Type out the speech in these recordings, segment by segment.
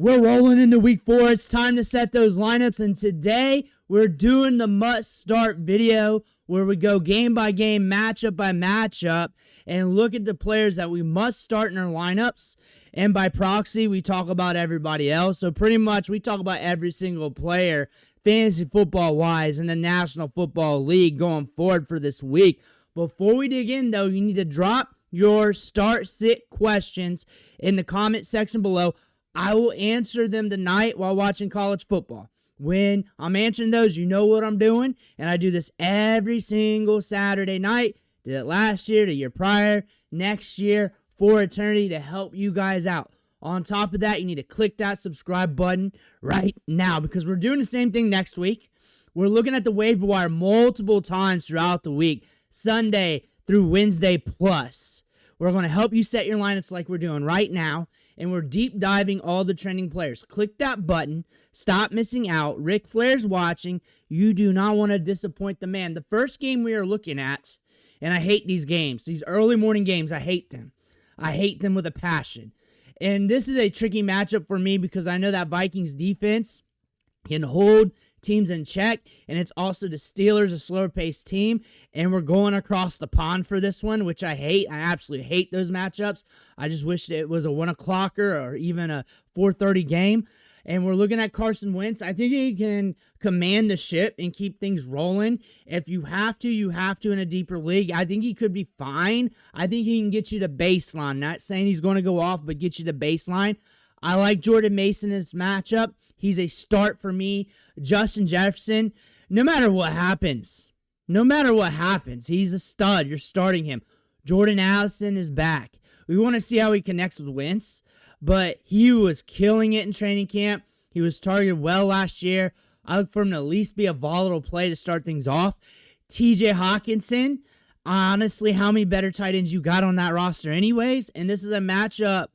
We're rolling into week 4. It's time to set those lineups, and today we're doing the must-start video where we go game by game, matchup by matchup, and look at the players that we must start in our lineups. And by proxy, we talk about everybody else. So pretty much we talk about every single player, fantasy football-wise, in the National Football League going forward for this week. Before we dig in, though, you need to drop your start-sit questions in the comment section below. I will answer them tonight while watching college football. When I'm answering those, you know what I'm doing, and I do this every single Saturday night. Did it last year, the year prior, next year, for eternity to help you guys out. On top of that, you need to click that subscribe button right now because we're doing the same thing next week. We're looking at the waiver wire multiple times throughout the week, Sunday through Wednesday plus. We're going to help you set your lineups like we're doing right now, and we're deep diving all the trending players. Click that button. Stop missing out. Ric Flair's watching. You do not want to disappoint the man. The first game we are looking at, and I hate these games, these early morning games, I hate them. I hate them with a passion. And this is a tricky matchup for me because I know that Vikings defense can hold teams in check, and it's also the Steelers, a slower-paced team, and we're going across the pond for this one, which I hate. I absolutely hate those matchups. I just wish it was a 1 o'clocker or even a 4:30 game. And we're looking at Carson Wentz. I think he can command the ship and keep things rolling. If you have to, you have to in a deeper league. I think he could be fine. I think he can get you to baseline. Not saying he's going to go off, but get you to baseline. I like Jordan Mason in this matchup. He's a start for me. Justin Jefferson, no matter what happens, he's a stud. You're starting him. Jordan Addison is back. We want to see how he connects with Wentz. But he was killing it in training camp. He was targeted well last year. I look for him to at least be a volatile play to start things off. TJ Hawkinson, honestly, how many better tight ends you got on that roster anyways? And this is a matchup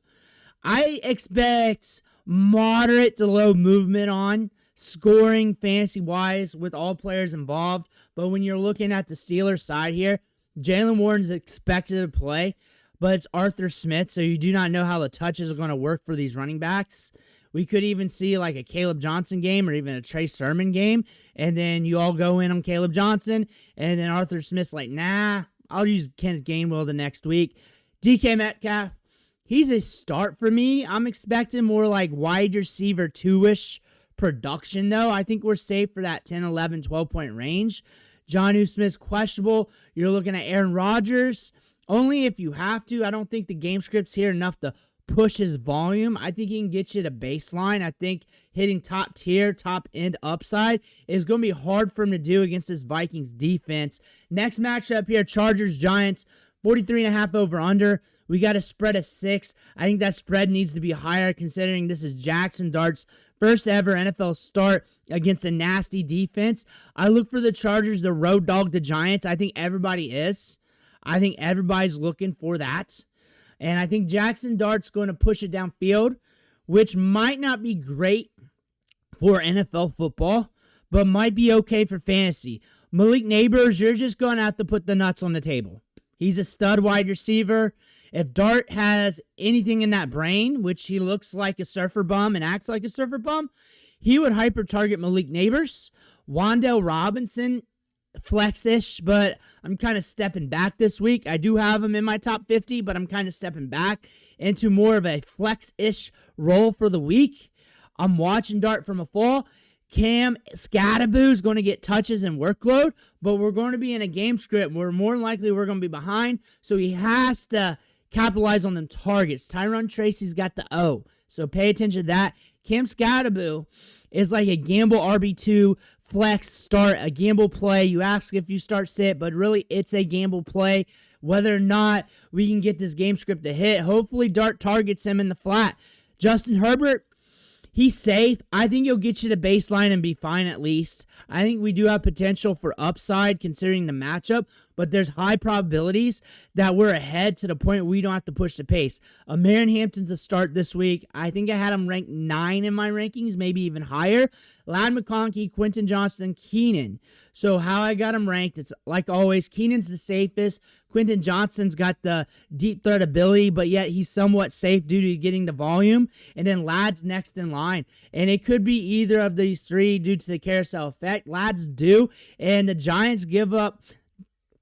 I expect moderate to low movement on, scoring fantasy-wise with all players involved. But when you're looking at the Steelers side here, Jaylen Warren's expected to play. But it's Arthur Smith, so you do not know how the touches are going to work for these running backs. We could even see like a Caleb Johnson game or even a Trey Sermon game, and then you all go in on Caleb Johnson, and then Arthur Smith's like, nah, I'll use Kenneth Gainwell the next week. DK Metcalf, he's a start for me. I'm expecting more like wide receiver 2-ish production, though. I think we're safe for that 10, 11, 12-point range. Jonnu Smith's questionable. You're looking at Aaron Rodgers. Only if you have to. I don't think the game script's here enough to push his volume. I think he can get you to baseline. I think hitting top tier, top end upside is going to be hard for him to do against this Vikings defense. Next matchup here, Chargers-Giants, 43.5 over under. We got a spread of 6. I think that spread needs to be higher considering this is Jaxson Dart's first ever NFL start against a nasty defense. I look for the Chargers to road dog the Giants. I think everybody is. I think everybody's looking for that. And I think Jaxson Dart's going to push it downfield, which might not be great for NFL football, but might be okay for fantasy. Malik Neighbors, you're just going to have to put the nuts on the table. He's a stud wide receiver. If Dart has anything in that brain, which he looks like a surfer bum and acts like a surfer bum, he would hyper-target Malik Neighbors. Wan'Dale Robinson, flex-ish, but I'm kind of stepping back this week. I do have him in my top 50, but I'm kind of stepping back into more of a flex-ish role for the week. I'm watching Dart from afar. Cam Skattebo is going to get touches and workload, but we're going to be in a game script where more than likely we're going to be behind, so he has to capitalize on them targets. Tyron Tracy's got the O, so pay attention to that. Cam Skattebo is like a gamble RB2 flex start, a gamble play. You ask if you start sit, but really it's a gamble play. Whether or not we can get this game script to hit, hopefully Dart targets him in the flat. Justin Herbert, he's safe. I think he'll get you to baseline and be fine at least. I think we do have potential for upside considering the matchup, but there's high probabilities that we're ahead to the point where we don't have to push the pace. Omarion Hampton's a start this week. I think I had him ranked 9 in my rankings, maybe even higher. Lad McConkey, Quinton Johnston, Keenan. So how I got him ranked, it's like always, Keenan's the safest. Quinton Johnston's got the deep threat ability, but yet he's somewhat safe due to getting the volume. And then Lad's next in line. And it could be either of these three due to the carousel effect. Lad's due, and the Giants give up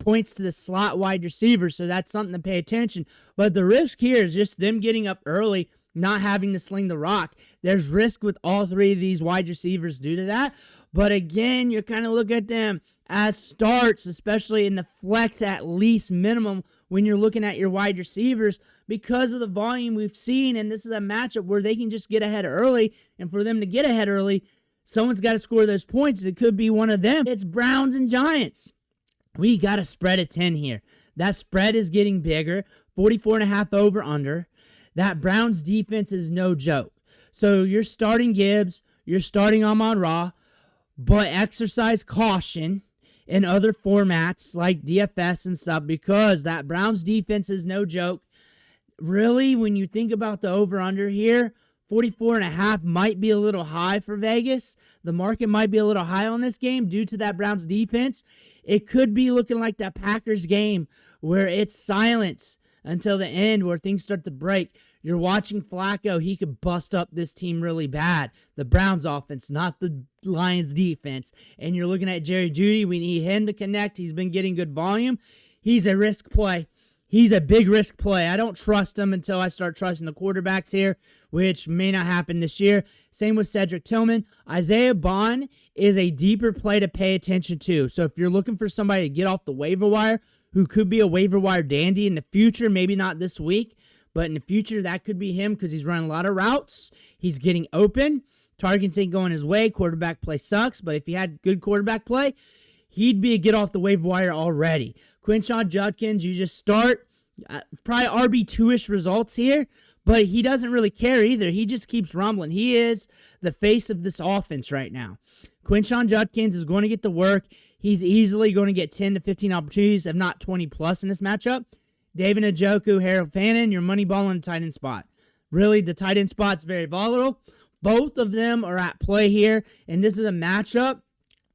points to the slot wide receiver, so that's something to pay attention. But the risk here is just them getting up early, not having to sling the rock. There's risk with all three of these wide receivers due to that. But again, you're kind of looking at them as starts, especially in the flex at least minimum when you're looking at your wide receivers because of the volume we've seen. And this is a matchup where they can just get ahead early. And for them to get ahead early, someone's got to score those points. It could be one of them. It's Browns and Giants. We got a spread of 10 here. That spread is getting bigger. 44.5 over under. That Browns defense is no joke. So you're starting Gibbs. You're starting Amon-Ra. But exercise caution in other formats like DFS and stuff because that Browns defense is no joke. Really, when you think about the over-under here, 44.5 might be a little high for Vegas. The market might be a little high on this game due to that Browns defense. It could be looking like that Packers game where it's silence until the end where things start to break. You're watching Flacco. He could bust up this team really bad. The Browns offense, not the Lions defense. And you're looking at Jerry Jeudy. We need him to connect. He's been getting good volume. He's a risk play. He's a big risk play. I don't trust him until I start trusting the quarterbacks here, which may not happen this year. Same with Cedric Tillman. Isaiah Bond is a deeper play to pay attention to. So if you're looking for somebody to get off the waiver wire who could be a waiver wire dandy in the future, maybe not this week, but in the future, that could be him because he's running a lot of routes. He's getting open. Targets ain't going his way. Quarterback play sucks. But if he had good quarterback play, he'd be a get off the waiver wire already. Quinshon, Judkins, you just start. Probably RB2-ish results here. But he doesn't really care either. He just keeps rumbling. He is the face of this offense right now. Quinshon Judkins is going to get the work. He's easily going to get 10 to 15 opportunities, if not 20 plus in this matchup. David Njoku, Harold Fannin, your money ball in the tight end spot. Really, the tight end spot's very volatile. Both of them are at play here, and this is a matchup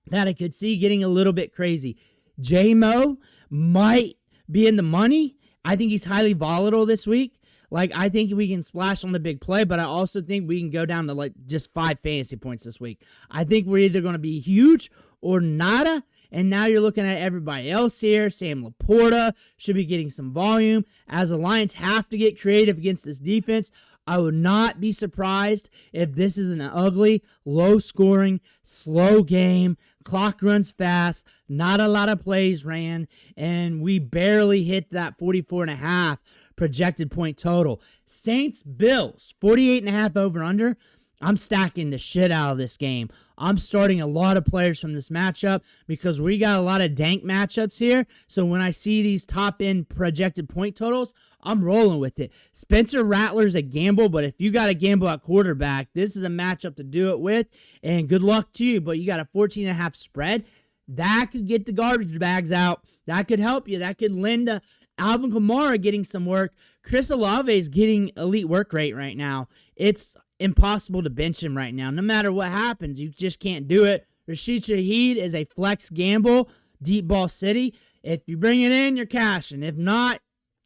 that I could see getting a little bit crazy. J-Mo might be in the money. I think he's highly volatile this week. I think we can splash on the big play, but I also think we can go down to just 5 fantasy points this week. I think we're either going to be huge or nada. And now you're looking at everybody else here. Sam Laporta should be getting some volume. As the Lions have to get creative against this defense, I would not be surprised if this is an ugly, low-scoring, slow game. Clock runs fast. Not a lot of plays ran. And we barely hit that 44.5 projected point total. Saints-Bills, 48.5 over-under. I'm stacking the shit out of this game. I'm starting a lot of players from this matchup because we got a lot of dank matchups here. So when I see these top-end projected point totals, I'm rolling with it. Spencer Rattler's a gamble, but if you got a gamble at quarterback, this is a matchup to do it with. And good luck to you, but you got a 14.5 spread. That could get the garbage bags out. That could help you. That could lend to Alvin Kamara getting some work. Chris Olave is getting elite work rate right now. It's impossible to bench him right now. No matter what happens, you just can't do it. Rashid Shaheed is a flex gamble, deep ball city. If you bring it in, you're cashing. If not,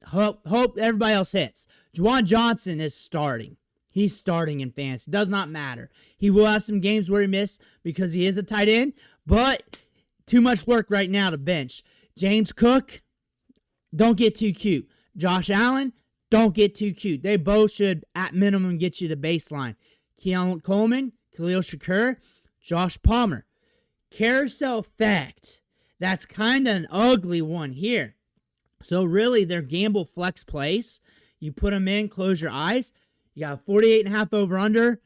hope everybody else hits. Juwan Johnson is starting. He's starting in fantasy. Does not matter. He will have some games where he missed because he is a tight end, but too much work right now to bench. James Cook, don't get too cute. Josh Allen, don't get too cute. They both should, at minimum, get you the baseline. Keon Coleman, Khalil Shakur, Josh Palmer. Carousel effect. That's kind of an ugly one here. So really, they're gamble flex plays. You put them in, close your eyes. You got 48.5 over under.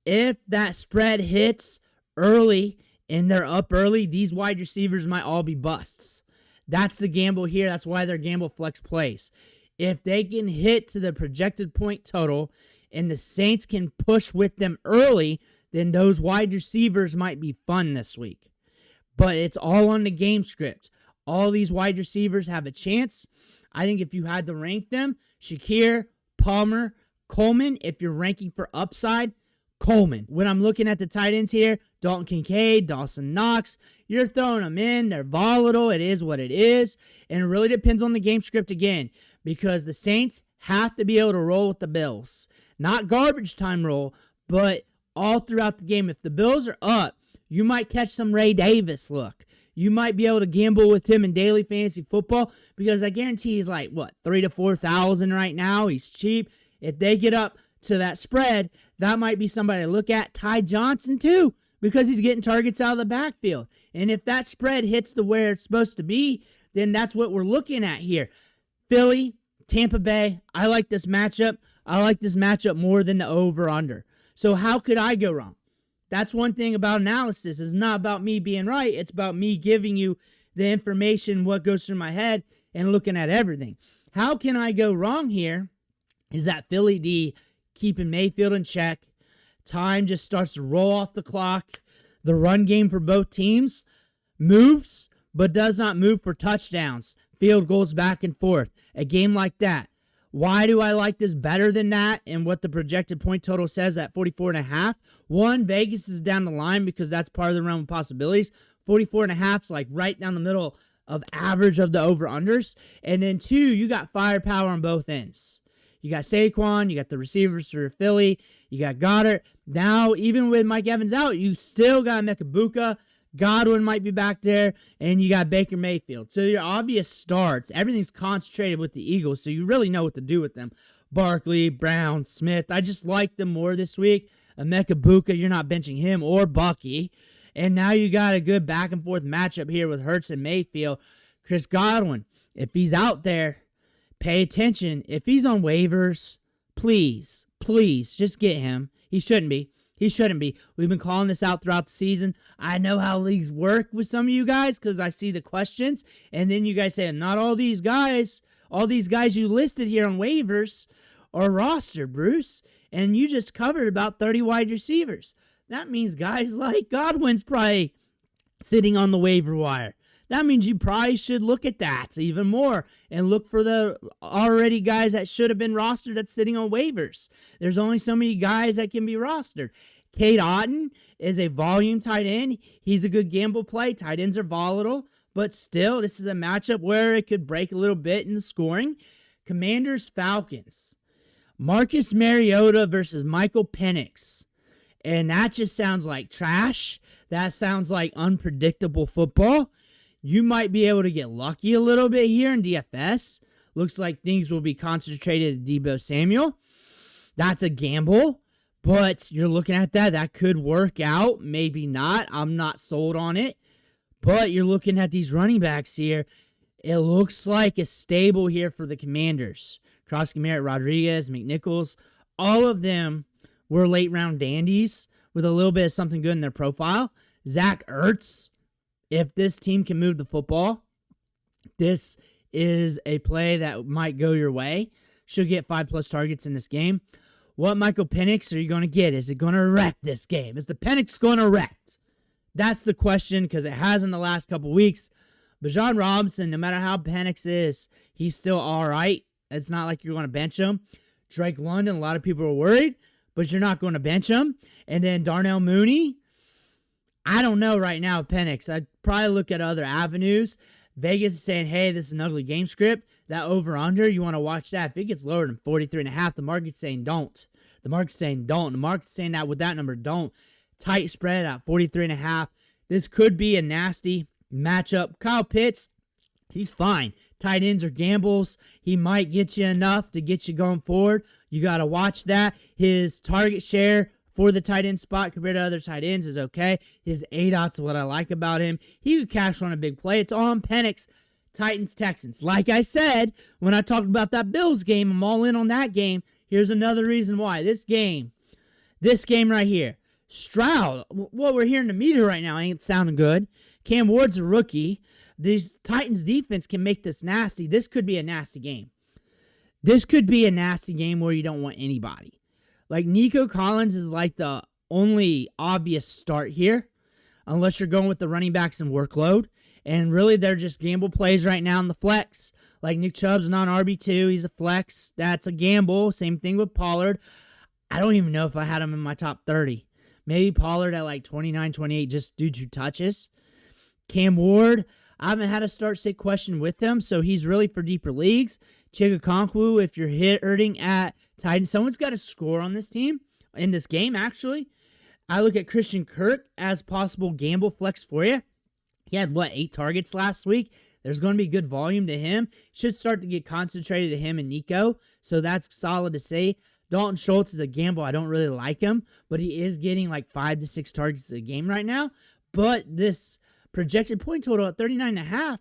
If that spread hits early and they're up early, these wide receivers might all be busts. That's the gamble here. That's why they're gamble flex plays. If they can hit to the projected point total and the Saints can push with them early, then those wide receivers might be fun this week. But it's all on the game script. all these wide receivers have a chance. I think if you had to rank them, Shakir, Palmer, Coleman. If you're ranking for upside, Coleman. When I'm looking at the tight ends here, Dalton Kincaid, Dawson Knox, you're throwing them in. They're volatile. It is what it is. And it really depends on the game script again, because the Saints have to be able to roll with the Bills. Not garbage time roll, but all throughout the game. If the Bills are up, you might catch some Ray Davis look. You might be able to gamble with him in daily fantasy football, because I guarantee he's like, what, 3,000 to 4,000 right now. He's cheap. If they get up to that spread, that might be somebody to look at. Ty Johnson, too, because he's getting targets out of the backfield. And if that spread hits to where it's supposed to be, then that's what we're looking at here. Philly, Tampa Bay, I like this matchup. I like this matchup more than the over-under. So how could I go wrong? That's one thing about analysis. It's not about me being right. It's about me giving you the information, what goes through my head, and looking at everything. How can I go wrong here is that Philly D keeping Mayfield in check. Time just starts to roll off the clock. The run game for both teams moves, but does not move for touchdowns. Field goals back and forth. A game like that. Why do I like this better than that and what the projected point total says at 44.5? One, Vegas is down the line because that's part of the realm of possibilities. 44.5 is like right down the middle of average of the over-unders. And then two, you got firepower on both ends. You got Saquon, you got the receivers for Philly, you got Goddard. Now, even with Mike Evans out, you still got Mekabuka. Godwin might be back there, and you got Baker Mayfield. So your obvious starts, everything's concentrated with the Eagles, so you really know what to do with them. Barkley, Brown, Smith, I just like them more this week. Mekabuka, you're not benching him or Bucky. And now you got a good back-and-forth matchup here with Hurts and Mayfield. Chris Godwin, if he's out there, pay attention. If he's on waivers, please, just get him. He shouldn't be. We've been calling this out throughout the season. I know how leagues work with some of you guys because I see the questions. And then you guys say, not all these guys you listed here on waivers are rostered, Bruce. And you just covered about 30 wide receivers. That means guys like Godwin's probably sitting on the waiver wire. That means you probably should look at that even more and look for the already guys that should have been rostered that's sitting on waivers. There's only so many guys that can be rostered. Cade Otton is a volume tight end. He's a good gamble play. Tight ends are volatile, but still, this is a matchup where it could break a little bit in the scoring. Commanders, Falcons. Marcus Mariota versus Michael Penix. And that just sounds like trash. That sounds like unpredictable football. You might be able to get lucky a little bit here in DFS. Looks like things will be concentrated at Deebo Samuel. That's a gamble, but you're looking at that. That could work out. Maybe not. I'm not sold on it. But you're looking at these running backs here. It looks like a stable here for the Commanders. Croskey-Merritt, Rodriguez, McNichols, all of them were late-round dandies with a little bit of something good in their profile. Zach Ertz, if this team can move the football, this is a play that might go your way. Should get 5+ targets in this game. What Michael Penix are you going to get? Is it going to wreck this game? Is the Penix going to wreck? That's the question, because it has in the last couple weeks. Bijan Robinson, no matter how Penix is, he's still all right. It's not like you're going to bench him. Drake London, a lot of people are worried, but you're not going to bench him. And then Darnell Mooney, I don't know right now with Penix. I'd probably look at other avenues. Vegas is saying, hey, this is an ugly game script. That over-under, you want to watch that. If it gets lower than 43.5, the market's saying don't. The market's saying don't. The market's saying that with that number, don't. Tight spread at 43.5. This could be a nasty matchup. Kyle Pitts, he's fine. Tight ends are gambles. He might get you enough to get you going forward. You got to watch that. His target share for the tight end spot compared to other tight ends is okay. His ADOT's is what I like about him. He could cash on a big play. It's all on Penix. Titans, Texans. Like I said, when I talked about that Bills game, I'm all in on that game. Here's another reason why. This game right here. Stroud, what we're hearing the media right now ain't sounding good. Cam Ward's a rookie. These Titans defense can make this nasty. This could be a nasty game. This could be a nasty game where you don't want anybody. Like Nico Collins is like the only obvious start here, unless you're going with the running backs and workload. And really, they're just gamble plays right now in the flex. Like Nick Chubb's not RB2. He's a flex. That's a gamble. Same thing with Pollard. I don't even know if I had him in my top 30. Maybe Pollard at like 29, 28 just due to touches. Cam Ward, I haven't had a start-sit question with him, so he's really for deeper leagues. Chigakonkwu, if you're hurting at Titan, someone's got to score on this team, in this game, actually. I look at Christian Kirk as possible gamble flex for you. He had, 8 targets last week? There's going to be good volume to him. Should start to get concentrated to him and Nico, so that's solid to say. Dalton Schultz is a gamble. I don't really like him, but he is getting like 5 to 6 targets a game right now. But this projected point total at 39.5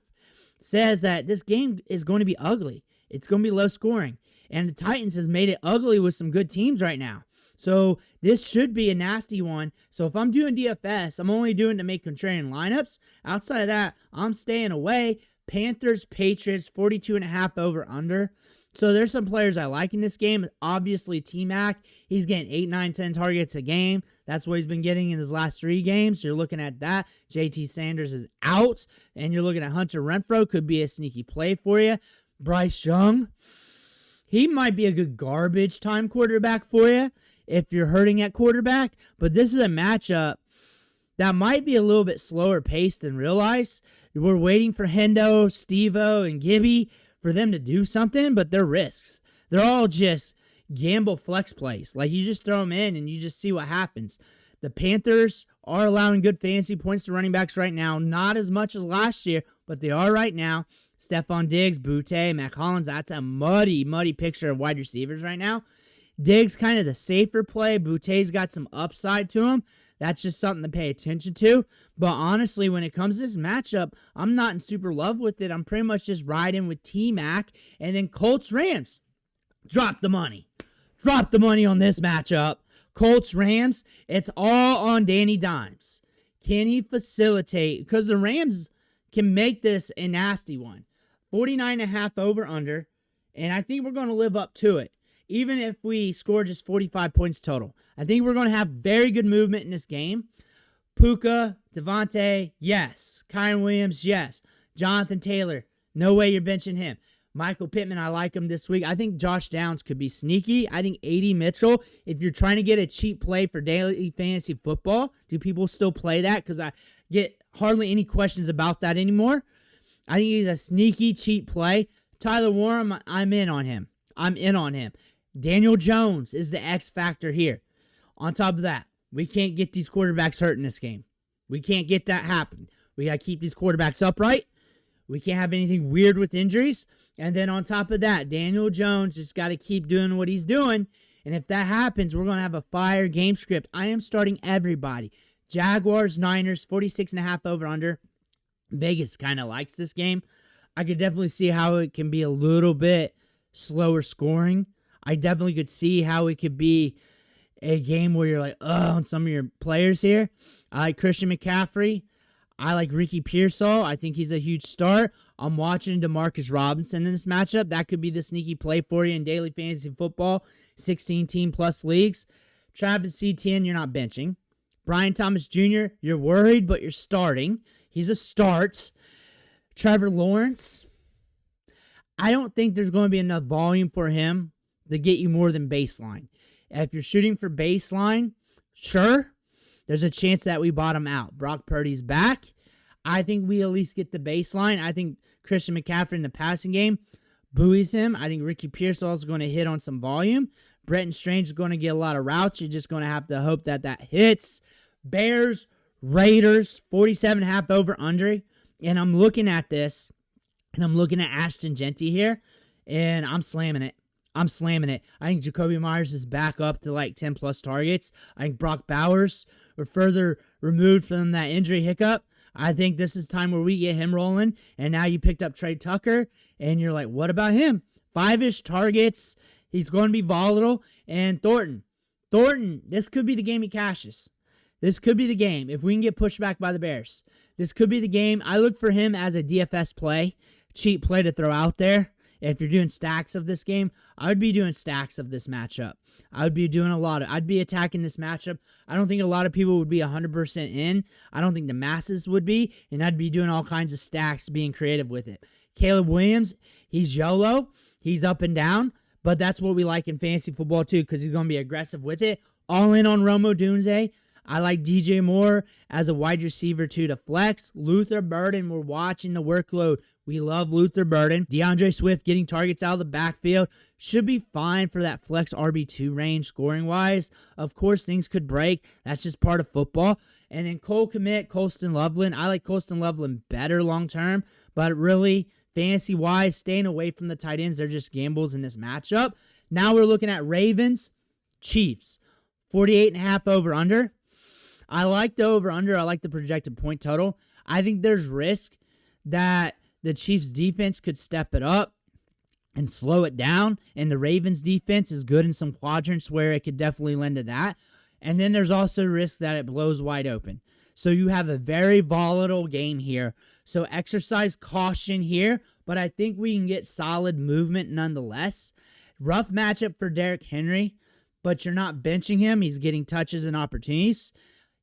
says that this game is going to be ugly. It's going to be low scoring. And the Titans has made it ugly with some good teams right now. So this should be a nasty one. So if I'm doing DFS, I'm only doing to make contrarian lineups. Outside of that, I'm staying away. Panthers, Patriots, 42.5 over under. So there's some players I like in this game. Obviously, T-Mac, he's getting 8, 9, 10 targets a game. That's what he's been getting in his last 3 games. You're looking at that. JT Sanders is out. And you're looking at Hunter Renfrow. Could be a sneaky play for you. Bryce Young, he might be a good garbage time quarterback for you if you're hurting at quarterback. But this is a matchup that might be a little bit slower paced than real life. We're waiting for Hendo, Steve-O, and Gibby for them to do something, but they're risks. They're all just gamble flex plays. Like, you just throw them in and you just see what happens. The Panthers are allowing good fantasy points to running backs right now. Not as much as last year, but they are right now. Stephon Diggs, Boutte, Mac Hollins, that's a muddy picture of wide receivers right now. Diggs kind of the safer play. Boutte's got some upside to him. That's just something to pay attention to. But honestly, when it comes to this matchup, I'm not in super love with it. I'm pretty much just riding with T-Mac. And then Colts-Rams. Drop the money. Drop the money on this matchup. Colts-Rams, it's all on Danny Dimes. Can he facilitate? Because the Rams can make this a nasty one. 49.5 over under. And I think we're going to live up to it. Even if we score just 45 points total. I think we're going to have very good movement in this game. Puka, Devontae, yes. Kyron Williams, yes. Jonathan Taylor, no way you're benching him. Michael Pittman, I like him this week. I think Josh Downs could be sneaky. I think A.D. Mitchell, if you're trying to get a cheap play for daily fantasy football, do people still play that? Because I get hardly any questions about that anymore. I think he's a sneaky, cheap play. Tyler Warren, I'm in on him. Daniel Jones is the X factor here. On top of that, we can't get these quarterbacks hurt in this game. We can't get that happen. We got to keep these quarterbacks upright. We can't have anything weird with injuries. And then on top of that, Daniel Jones just got to keep doing what he's doing. And if that happens, we're going to have a fire game script. I am starting everybody. Jaguars, Niners, 46.5 over under. Vegas kind of likes this game. I could definitely see how it can be a little bit slower scoring. I definitely could see how it could be a game where you're like, on some of your players here. I like Christian McCaffrey. I like Ricky Pearsall. I think he's a huge start. I'm watching DeMarcus Robinson in this matchup. That could be the sneaky play for you in daily fantasy football, 16-team plus leagues. Travis Etienne, you're not benching. Brian Thomas Jr., you're worried, but you're starting. He's a start. Trevor Lawrence, I don't think there's going to be enough volume for him to get you more than baseline. If you're shooting for baseline, sure, there's a chance that we bottom out. Brock Purdy's back. I think we at least get the baseline. I think Christian McCaffrey in the passing game buoys him. I think Ricky Pearsall is going to hit on some volume. Bretton Strange is going to get a lot of routes. You're just going to have to hope that hits. Bears, Raiders, 47.5 over under. And I'm looking at this, and I'm looking at Ashton Jeanty here, and I'm slamming it. I think Jacoby Myers is back up to like 10-plus targets. I think Brock Bowers, we're further removed from that injury hiccup. I think this is time where we get him rolling. And now you picked up Trey Tucker, and you're like, what about him? 5-ish targets. He's going to be volatile. And Thornton, this could be the game he cashes. This could be the game if we can get pushed back by the Bears. This could be the game. I look for him as a DFS play, cheap play to throw out there. If you're doing stacks of this game, I would be doing stacks of this matchup. I'd be attacking this matchup. I don't think a lot of people would be 100% in. I don't think the masses would be, and I'd be doing all kinds of stacks, being creative with it. Caleb Williams, he's YOLO. He's up and down, but that's what we like in fantasy football too, because he's going to be aggressive with it. All in on Rome Odunze. I like DJ Moore as a wide receiver too to flex. Luther Burden, we're watching the workload. We love Luther Burden. DeAndre Swift getting targets out of the backfield should be fine for that flex RB2 range scoring-wise. Of course, things could break. That's just part of football. And then Colston Loveland. I like Colston Loveland better long-term, but really, fantasy-wise, staying away from the tight ends. They're just gambles in this matchup. Now we're looking at Ravens, Chiefs. 48.5 over-under. I like the over-under. I like the projected point total. I think there's risk that the Chiefs' defense could step it up and slow it down, and the Ravens' defense is good in some quadrants where it could definitely lend to that. And then there's also risk that it blows wide open. So you have a very volatile game here. So exercise caution here, but I think we can get solid movement nonetheless. Rough matchup for Derrick Henry, but you're not benching him. He's getting touches and opportunities.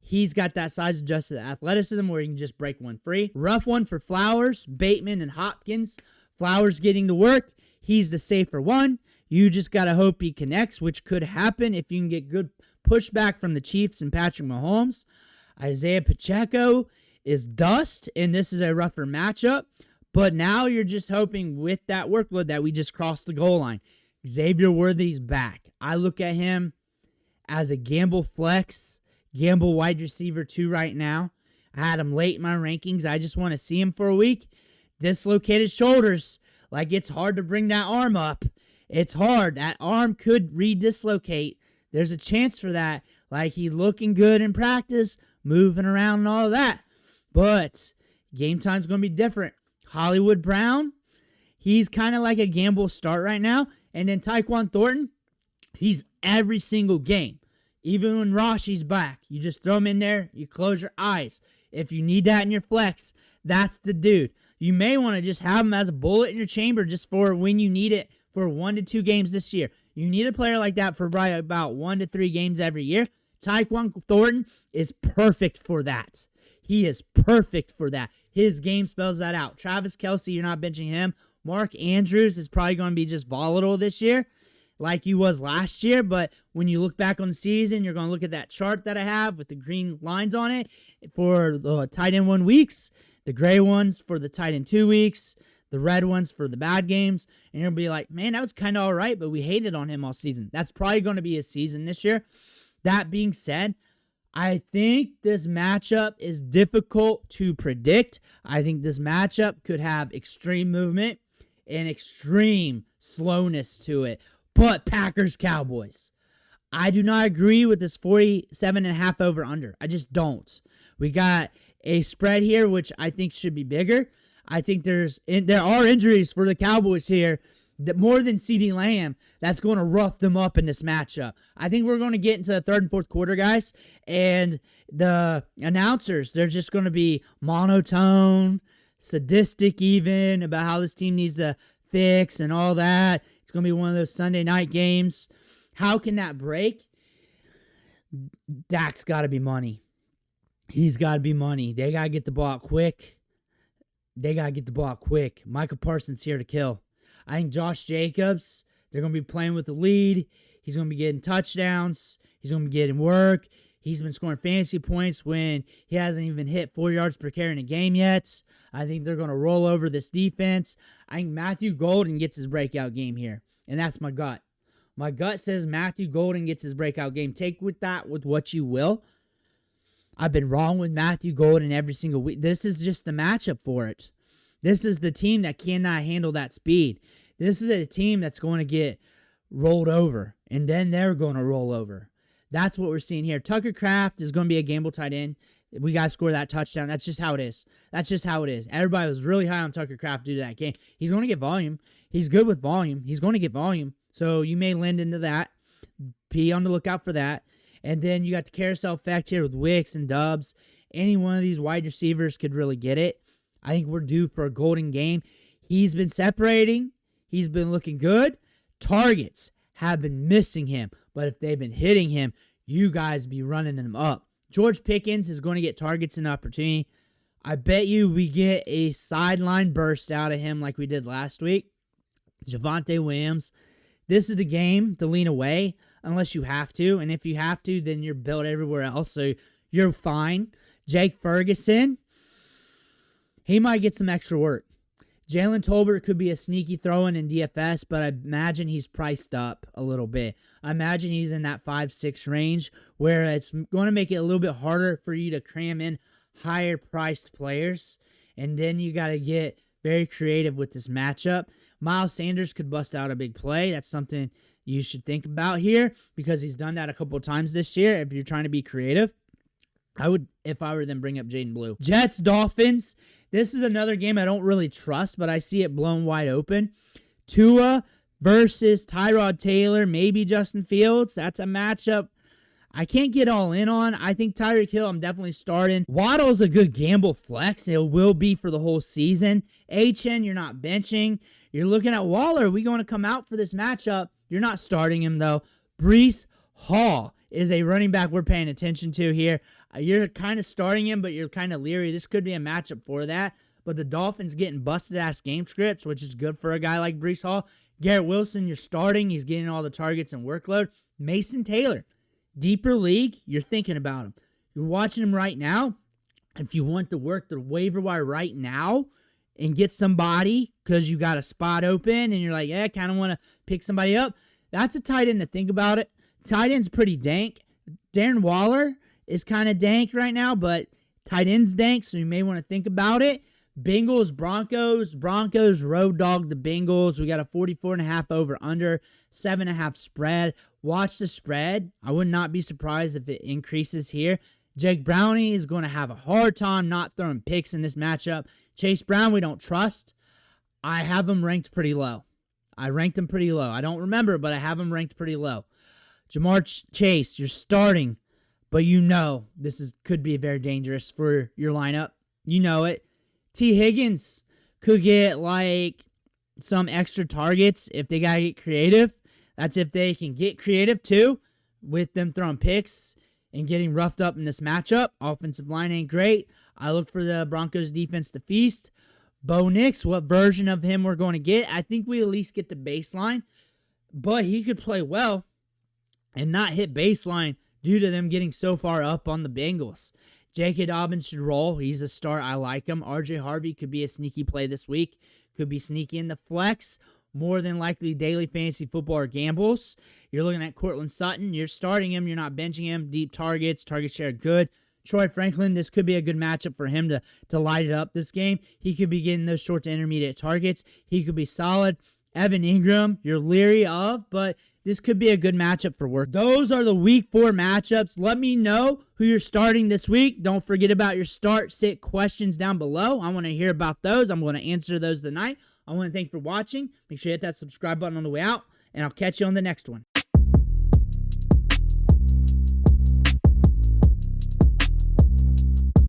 He's got that size-adjusted athleticism where he can just break one free. Rough one for Flowers, Bateman, and Hopkins. Flowers getting the work. He's the safer one. You just got to hope he connects, which could happen if you can get good pushback from the Chiefs and Patrick Mahomes. Isaiah Pacheco is dust, and this is a rougher matchup. But now you're just hoping with that workload that we just crossed the goal line. Xavier Worthy's back. I look at him as a gamble flex, gamble wide receiver 2 right now. I had him late in my rankings. I just want to see him for a week. Dislocated shoulders. Like, it's hard to bring that arm up. It's hard. That arm could re-dislocate. There's a chance for that. Like, he's looking good in practice, moving around and all of that. But game time's going to be different. Hollywood Brown, he's kind of like a gamble start right now. And then Tyquan Thornton, he's every single game. Even when Rashi's back, you just throw him in there, you close your eyes. If you need that in your flex, that's the dude. You may want to just have him as a bullet in your chamber just for when you need it for 1 to 2 games this year. You need a player like that for probably about 1 to 3 games every year. Tyquan Thornton is perfect for that. He is perfect for that. His game spells that out. Travis Kelce, you're not benching him. Mark Andrews is probably going to be just volatile this year, like he was last year, but when you look back on the season, you're going to look at that chart that I have with the green lines on it for the tight end 1 weeks, the gray ones for the tight end 2 weeks, the red ones for the bad games, and you're going to be like, man, that was kind of all right, but we hated on him all season. That's probably going to be his season this year. That being said, I think this matchup is difficult to predict. I think this matchup could have extreme movement and extreme slowness to it. But Packers-Cowboys, I do not agree with this 47.5 over-under. I just don't. We got a spread here, which I think should be bigger. I think there are injuries for the Cowboys here, that more than CeeDee Lamb, that's going to rough them up in this matchup. I think we're going to get into the third and fourth quarter, guys, and the announcers, they're just going to be monotone, sadistic even, about how this team needs to fix and all that. It's going to be one of those Sunday night games. How can that break? Dak's got to be money. He's got to be money. They got to get the ball out quick. Micah Parsons here to kill. I think Josh Jacobs, they're going to be playing with the lead. He's going to be getting touchdowns. He's going to be getting work. He's been scoring fantasy points when he hasn't even hit 4 yards per carry in a game yet. I think they're going to roll over this defense. I think Matthew Golden gets his breakout game here, and that's my gut. My gut says Matthew Golden gets his breakout game. Take with that with what you will. I've been wrong with Matthew Golden every single week. This is just the matchup for it. This is the team that cannot handle that speed. This is a team that's going to get rolled over, and then they're going to roll over. That's what we're seeing here. Tucker Kraft is going to be a gamble tight end. We got to score that touchdown. That's just how it is. Everybody was really high on Tucker Kraft due to that game. He's going to get volume. He's good with volume. He's going to get volume. So you may lend into that. Be on the lookout for that. And then you got the carousel effect here with Wicks and Dobbs. Any one of these wide receivers could really get it. I think we're due for a golden game. He's been separating. He's been looking good. Targets have been missing him. But if they've been hitting him, you guys be running him up. George Pickens is going to get targets and opportunity. I bet you we get a sideline burst out of him like we did last week. Javonte Williams, this is the game to lean away unless you have to. And if you have to, then you're built everywhere else, so you're fine. Jake Ferguson, he might get some extra work. Jalen Tolbert could be a sneaky throw-in DFS, but I imagine he's priced up a little bit. I imagine he's in that 5-6 range where it's going to make it a little bit harder for you to cram in higher-priced players, and then you got to get very creative with this matchup. Miles Sanders could bust out a big play. That's something you should think about here because he's done that a couple of times this year if you're trying to be creative. I would, if I were them, bring up Jaden Blue. Jets, Dolphins. This is another game I don't really trust, but I see it blown wide open. Tua versus Tyrod Taylor, maybe Justin Fields. That's a matchup I can't get all in on. I think Tyreek Hill, I'm definitely starting. Waddle's a good gamble flex. It will be for the whole season. Achane, you're not benching. You're looking at Waller. We're going to come out for this matchup. You're not starting him, though. Breece Hall is a running back we're paying attention to here. You're kind of starting him, but you're kind of leery. This could be a matchup for that. But the Dolphins getting busted-ass game scripts, which is good for a guy like Breece Hall. Garrett Wilson, you're starting. He's getting all the targets and workload. Mason Taylor, deeper league, you're thinking about him. You're watching him right now. If you want to work the waiver wire right now and get somebody because you got a spot open and you're like, yeah, I kind of want to pick somebody up, that's a tight end to think about it. Tight end's pretty dank. Darren Waller is kind of dank right now, but tight end's dank, so you may want to think about it. Bengals, Broncos. Broncos road dog the Bengals. We got a 44.5 over under, 7.5 spread. Watch the spread. I would not be surprised if it increases here. Jake Browning is going to have a hard time not throwing picks in this matchup. Chase Brown, we don't trust. I have him ranked pretty low. I ranked him pretty low. I don't remember, but I have him ranked pretty low. Jamar Chase, you're starting, but you know this could be very dangerous for your lineup. You know it. T. Higgins could get like some extra targets if they got to get creative. That's if they can get creative too with them throwing picks and getting roughed up in this matchup. Offensive line ain't great. I look for the Broncos defense to feast. Bo Nix, what version of him we're going to get? I think we at least get the baseline, but he could play well and not hit baseline due to them getting so far up on the Bengals. J.K. Dobbins should roll. He's a start. I like him. R.J. Harvey could be a sneaky play this week. Could be sneaky in the flex. More than likely daily fantasy football or gambles. You're looking at Cortland Sutton. You're starting him. You're not benching him. Deep targets. Target share good. Troy Franklin, this could be a good matchup for him to light it up this game. He could be getting those short to intermediate targets. He could be solid. Evan Ingram, you're leery of, but this could be a good matchup for work. Those are the week 4 matchups. Let me know who you're starting this week. Don't forget about your start, sit questions down below. I want to hear about those. I'm going to answer those tonight. I want to thank you for watching. Make sure you hit that subscribe button on the way out, and I'll catch you on the next one.